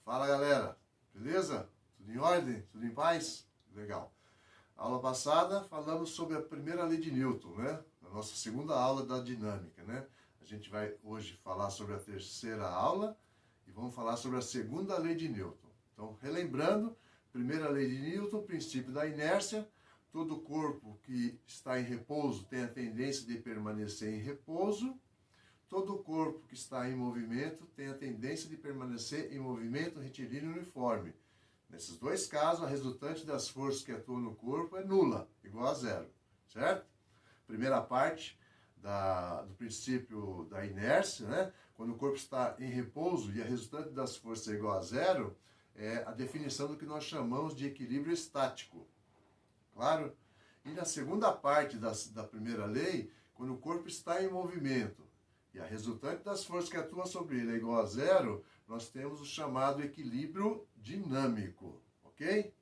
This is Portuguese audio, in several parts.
Fala galera, beleza? Tudo em ordem? Tudo em paz? Legal. Aula passada falamos sobre a primeira lei de Newton, né? Na nossa segunda aula da dinâmica, né? A gente vai hoje falar sobre a terceira aula e vamos falar sobre a segunda lei de Newton. Então, relembrando, primeira lei de Newton, princípio da inércia. Todo corpo que está em repouso tem a tendência de permanecer em repouso. Todo corpo que está em movimento tem a tendência de permanecer em movimento retilíneo uniforme. Nesses dois casos, a resultante das forças que atuam no corpo é nula, igual a zero, certo? Primeira parte do princípio da inércia, né? Quando o corpo está em repouso e a resultante das forças é igual a zero, é a definição do que nós chamamos de equilíbrio estático. Claro? E na segunda parte da primeira lei, quando o corpo está em movimento e a resultante das forças que atuam sobre ele é igual a zero, nós temos o chamado equilíbrio dinâmico, ok?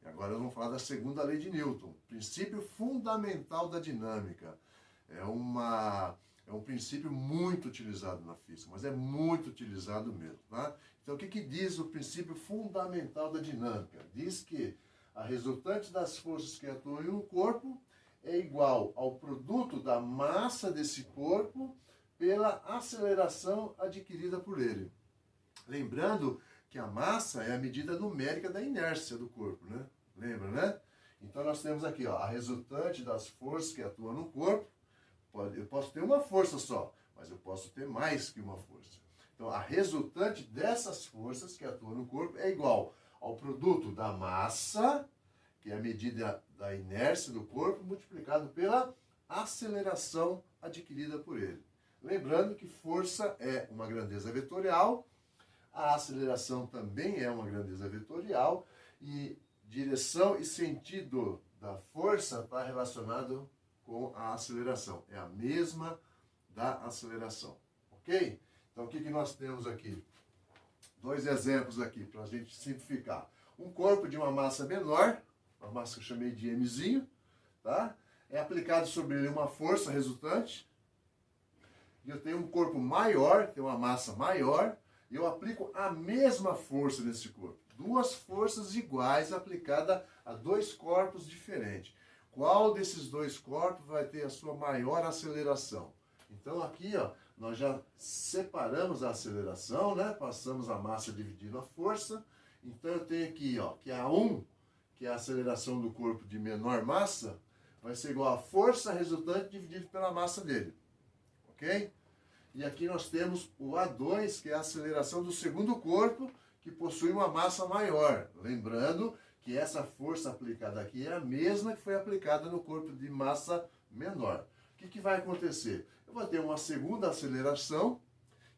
E agora vamos falar da segunda lei de Newton, princípio fundamental da dinâmica. É um princípio muito utilizado na física, mas é muito utilizado mesmo, tá? Então o que diz o princípio fundamental da dinâmica? Diz que a resultante das forças que atuam no corpo é igual ao produto da massa desse corpo pela aceleração adquirida por ele. Lembrando que a massa é a medida numérica da inércia do corpo, né? Lembra, né? Então nós temos aqui, ó, a resultante das forças que atuam no corpo. Eu posso ter uma força só, mas eu posso ter mais que uma força. Então a resultante dessas forças que atuam no corpo é igual ao produto da massa, que é a medida da inércia do corpo, multiplicado pela aceleração adquirida por ele. Lembrando que força é uma grandeza vetorial, a aceleração também é uma grandeza vetorial, e direção e sentido da força está relacionado com a aceleração. É a mesma da aceleração, ok? Então o que nós temos aqui? Dois exemplos aqui para a gente simplificar. Um corpo de uma massa menor, uma massa que eu chamei de mzinho, tá? É aplicado sobre ele uma força resultante. E eu tenho um corpo maior, tem uma massa maior, e eu aplico a mesma força nesse corpo. Duas forças iguais aplicadas a dois corpos diferentes. Qual desses dois corpos vai ter a sua maior aceleração? Então aqui, ó, nós já separamos a aceleração, né? Passamos a massa dividindo a força. Então eu tenho aqui, ó, que a 1, que é a aceleração do corpo de menor massa, vai ser igual a força resultante dividido pela massa dele. Ok? E aqui nós temos o A2, que é a aceleração do segundo corpo, que possui uma massa maior. Lembrando que essa força aplicada aqui é a mesma que foi aplicada no corpo de massa menor. O que vai acontecer? Eu vou ter uma segunda aceleração,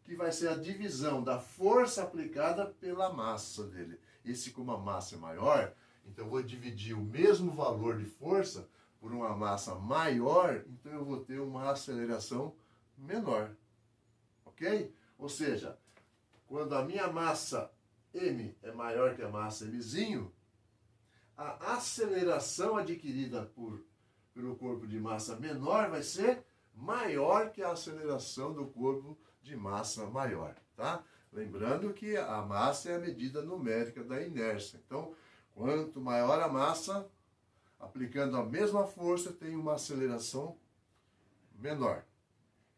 que vai ser a divisão da força aplicada pela massa dele. Esse, como a massa é maior, então eu vou dividir o mesmo valor de força por uma massa maior, então eu vou ter uma aceleração menor. Ok? Ou seja, quando a minha massa M é maior que a massa Mzinho, a aceleração adquirida pelo corpo de massa menor vai ser maior que a aceleração do corpo de massa maior, tá? Lembrando que a massa é a medida numérica da inércia. Então, quanto maior a massa, aplicando a mesma força, tem uma aceleração menor.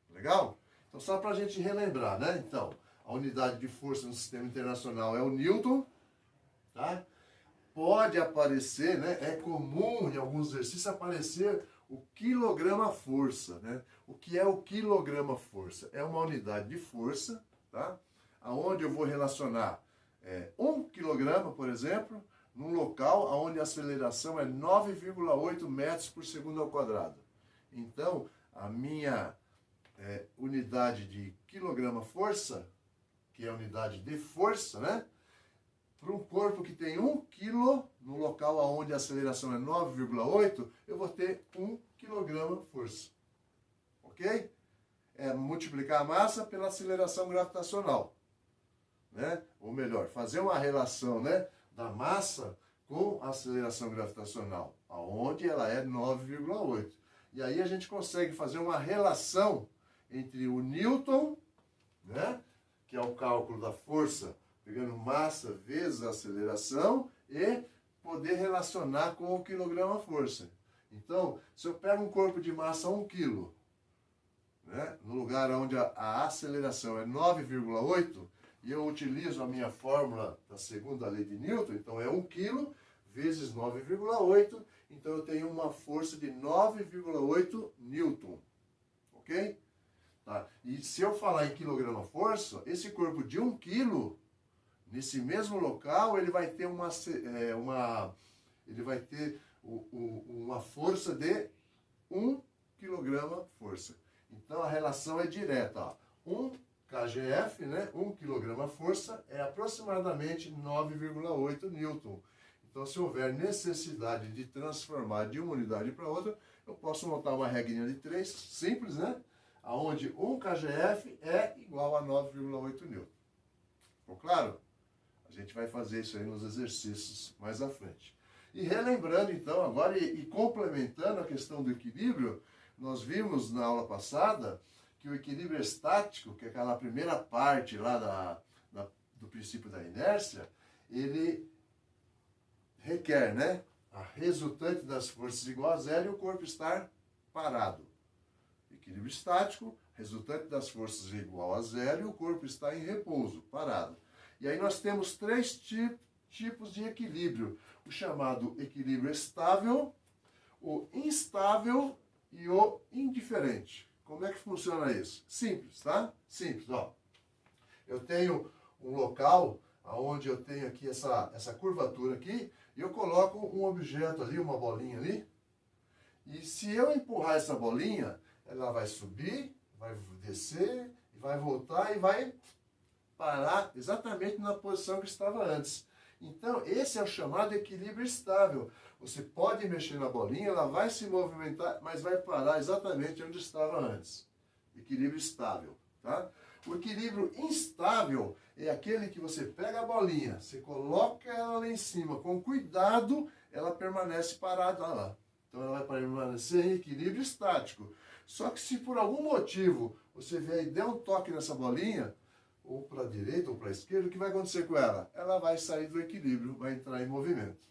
Legal? Então, só para a gente relembrar, né? Então, a unidade de força no sistema internacional é o Newton, tá? Pode aparecer, né? É comum em alguns exercícios aparecer o quilograma-força, né? O que é o quilograma-força? É uma unidade de força, tá? Aonde eu vou relacionar 1 quilograma, por exemplo, num local onde a aceleração é 9,8 metros por segundo ao quadrado. Então, a minha unidade de quilograma-força, que é a unidade de força, né? Para um corpo que tem 1 kg, no local onde a aceleração é 9,8, eu vou ter 1 kg-força. Ok? É multiplicar a massa pela aceleração gravitacional. Né? Ou melhor, fazer uma relação, né, da massa com a aceleração gravitacional, aonde ela é 9,8. E aí a gente consegue fazer uma relação entre o Newton, né, que é o cálculo da força Pegando massa vezes aceleração e poder relacionar com o quilograma-força. Então, se eu pego um corpo de massa 1 kg, né, no lugar onde a aceleração é 9,8, e eu utilizo a minha fórmula da segunda lei de Newton, então é 1 kg vezes 9,8, então eu tenho uma força de 9,8 Newton, ok? Tá? E se eu falar em quilograma-força, esse corpo de 1 kg, nesse mesmo local, ele vai ter uma força de 1 kg-força. Então a relação é direta. Ó. 1 kgf, né? 1 kg-força é aproximadamente 9,8 Newton. Então, se houver necessidade de transformar de uma unidade para outra, eu posso montar uma regrinha de 3, simples, né? Onde 1 kgf é igual a 9,8 Newton. Ficou claro? A gente vai fazer isso aí nos exercícios mais à frente. E relembrando, então, agora e complementando a questão do equilíbrio, nós vimos na aula passada que o equilíbrio estático, que é aquela primeira parte lá do princípio da inércia, ele requer, né, a resultante das forças igual a zero e o corpo estar parado. Equilíbrio estático, resultante das forças igual a zero e o corpo está em repouso, parado. E aí nós temos 3 tipos de equilíbrio. O chamado equilíbrio estável, o instável e o indiferente. Como é que funciona isso? Simples, tá? Simples, ó. Eu tenho um local onde eu tenho aqui essa curvatura aqui, e eu coloco um objeto ali, uma bolinha ali, e se eu empurrar essa bolinha, ela vai subir, vai descer, vai voltar e vai parar exatamente na posição que estava antes. Então, esse é o chamado equilíbrio estável. Você pode mexer na bolinha, ela vai se movimentar, mas vai parar exatamente onde estava antes. Equilíbrio estável, tá? O equilíbrio instável é aquele que você pega a bolinha, você coloca ela lá em cima, com cuidado, ela permanece parada lá. Então, ela vai permanecer em equilíbrio estático. Só que se por algum motivo você vier e der um toque nessa bolinha, ou para a direita ou para a esquerda, o que vai acontecer com ela? Ela vai sair do equilíbrio, vai entrar em movimento.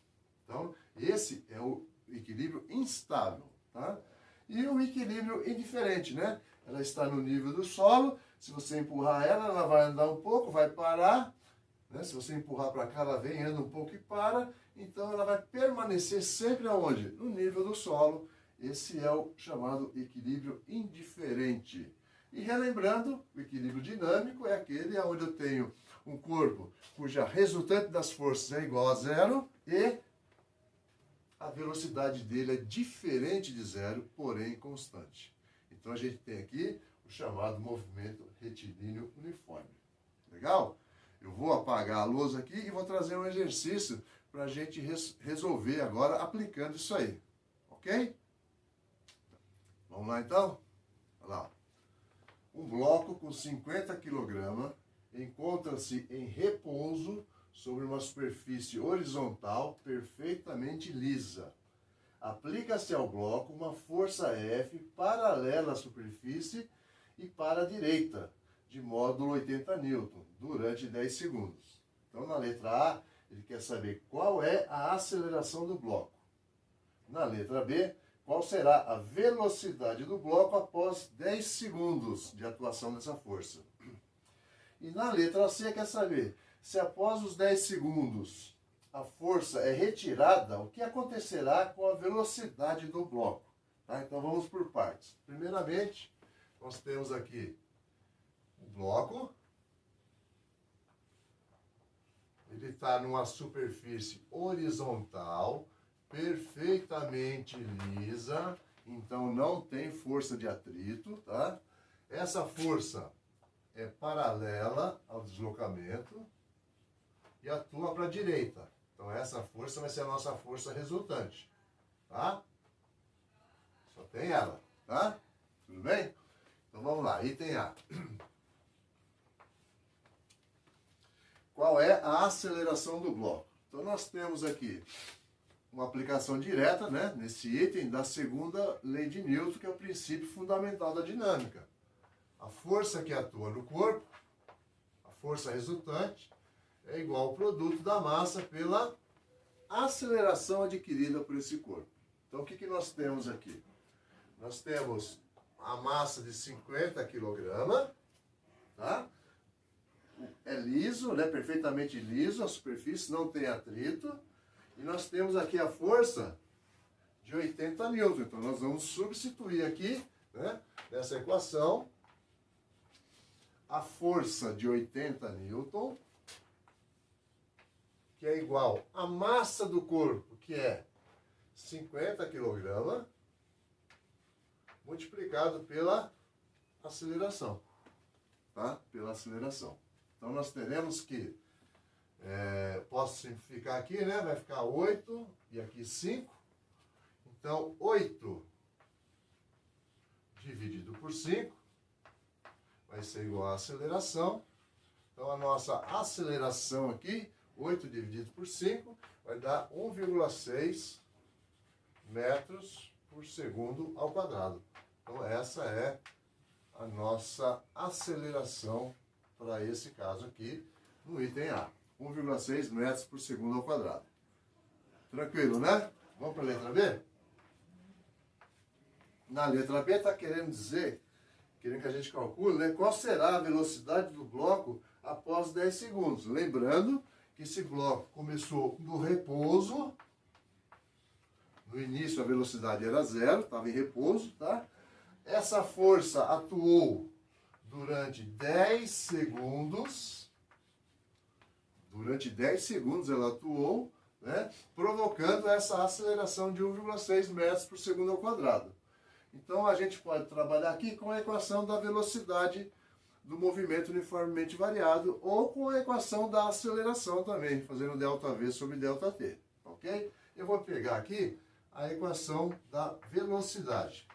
Então, esse é o equilíbrio instável, tá? E o equilíbrio indiferente, né? Ela está no nível do solo, se você empurrar ela, ela vai andar um pouco, vai parar, né? Se você empurrar para cá, ela vem, anda um pouco e para, então ela vai permanecer sempre aonde? No nível do solo. Esse é o chamado equilíbrio indiferente. E relembrando, o equilíbrio dinâmico é aquele onde eu tenho um corpo cuja resultante das forças é igual a zero e a velocidade dele é diferente de zero, porém constante. Então a gente tem aqui o chamado movimento retilíneo uniforme. Legal? Eu vou apagar a lousa aqui e vou trazer um exercício para a gente resolver agora aplicando isso aí. Ok? Vamos lá então? Olha lá. Um bloco com 50 kg encontra-se em repouso sobre uma superfície horizontal perfeitamente lisa. Aplica-se ao bloco uma força F paralela à superfície e para a direita, de módulo 80 N, durante 10 segundos. Então, na letra A, ele quer saber qual é a aceleração do bloco. Na letra B, qual será a velocidade do bloco após 10 segundos de atuação dessa força. E na letra C, quer saber se após os 10 segundos a força é retirada, o que acontecerá com a velocidade do bloco. Tá? Então vamos por partes. Primeiramente, nós temos aqui o bloco. Ele está numa superfície horizontal, perfeitamente lisa, então não tem força de atrito, tá? Essa força é paralela ao deslocamento e atua para a direita. Então essa força vai ser a nossa força resultante, tá? Só tem ela, tá? Tudo bem? Então vamos lá, item A. Qual é a aceleração do bloco? Então nós temos aqui uma aplicação direta, né, nesse item da segunda lei de Newton, que é o princípio fundamental da dinâmica. A força que atua no corpo, a força resultante, é igual ao produto da massa pela aceleração adquirida por esse corpo. Então, o que nós temos aqui? Nós temos a massa de 50 kg, tá? É liso, né? Perfeitamente liso, a superfície não tem atrito. E nós temos aqui a força de 80 N. Então, nós vamos substituir aqui, né, nessa equação, a força de 80 N, que é igual à massa do corpo, que é 50 kg, multiplicado pela aceleração, tá? Pela aceleração. Então, nós teremos que, posso simplificar aqui, né? Vai ficar 8 e aqui 5. Então, 8 dividido por 5 vai ser igual à aceleração. Então, a nossa aceleração aqui, 8 dividido por 5, vai dar 1,6 metros por segundo ao quadrado. Então, essa é a nossa aceleração para esse caso aqui, no item A. 1,6 metros por segundo ao quadrado. Tranquilo, né? Vamos para a letra B? Na letra B está querendo dizer, querendo que a gente calcule, né, qual será a velocidade do bloco após 10 segundos. Lembrando que esse bloco começou no repouso. No início a velocidade era 0, estava em repouso, tá? Essa força atuou durante 10 segundos. Durante 10 segundos ela atuou, né, provocando essa aceleração de 1,6 metros por segundo ao quadrado. Então, a gente pode trabalhar aqui com a equação da velocidade do movimento uniformemente variado ou com a equação da aceleração também, fazendo ΔV sobre ΔT, ok? Eu vou pegar aqui a equação da velocidade.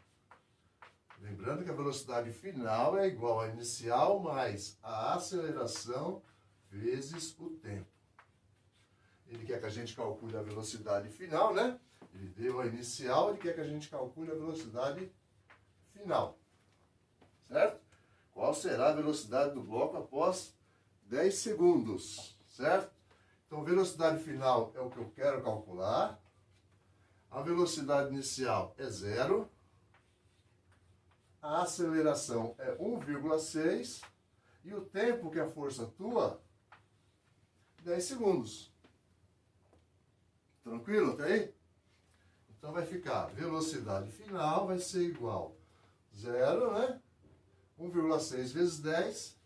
Lembrando que a velocidade final é igual à inicial mais a aceleração vezes o tempo. Ele quer que a gente calcule a velocidade final, né? Ele deu a inicial, ele quer que a gente calcule a velocidade final. Certo? Qual será a velocidade do bloco após 10 segundos? Certo? Então, velocidade final é o que eu quero calcular. A velocidade inicial é 0. A aceleração é 1,6. E o tempo que a força atua, 10 segundos. Tranquilo até aí? Então, vai ficar, velocidade final vai ser igual a 0, né? 1,6 vezes 10,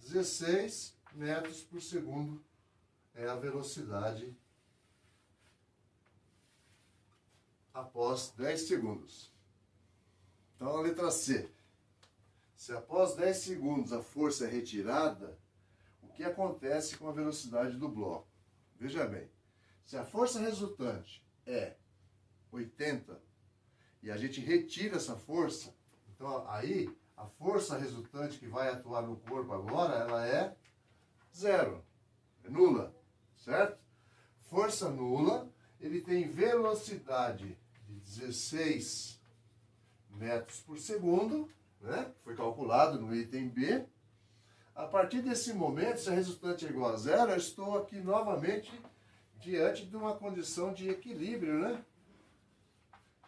16 metros por segundo é a velocidade após 10 segundos. Então, a letra C. Se após 10 segundos a força é retirada, o que acontece com a velocidade do bloco? Veja bem, se a força resultante é 80 e a gente retira essa força, então aí a força resultante que vai atuar no corpo agora, ela é 0, é nula, certo? Força nula, ele tem velocidade de 16 metros por segundo, né? Foi calculado no item B. A partir desse momento, se a resultante é igual a 0, eu estou aqui novamente diante de uma condição de equilíbrio, né?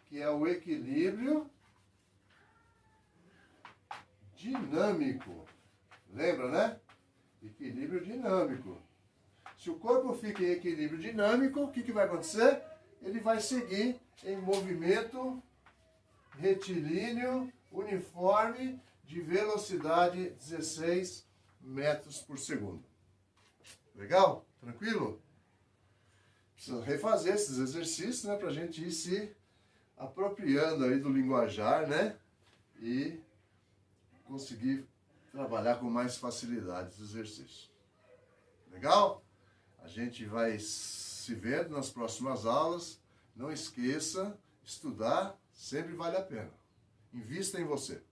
Que é o equilíbrio dinâmico. Lembra, né? Equilíbrio dinâmico. Se o corpo fica em equilíbrio dinâmico, o que vai acontecer? Ele vai seguir em movimento retilíneo uniforme de velocidade 16 metros por segundo. Legal? Tranquilo? Precisa refazer esses exercícios, né, para a gente ir se apropriando aí do linguajar, né, e conseguir trabalhar com mais facilidade os exercícios. Legal? A gente vai se ver nas próximas aulas. Não esqueça, estudar sempre vale a pena. Invista em você.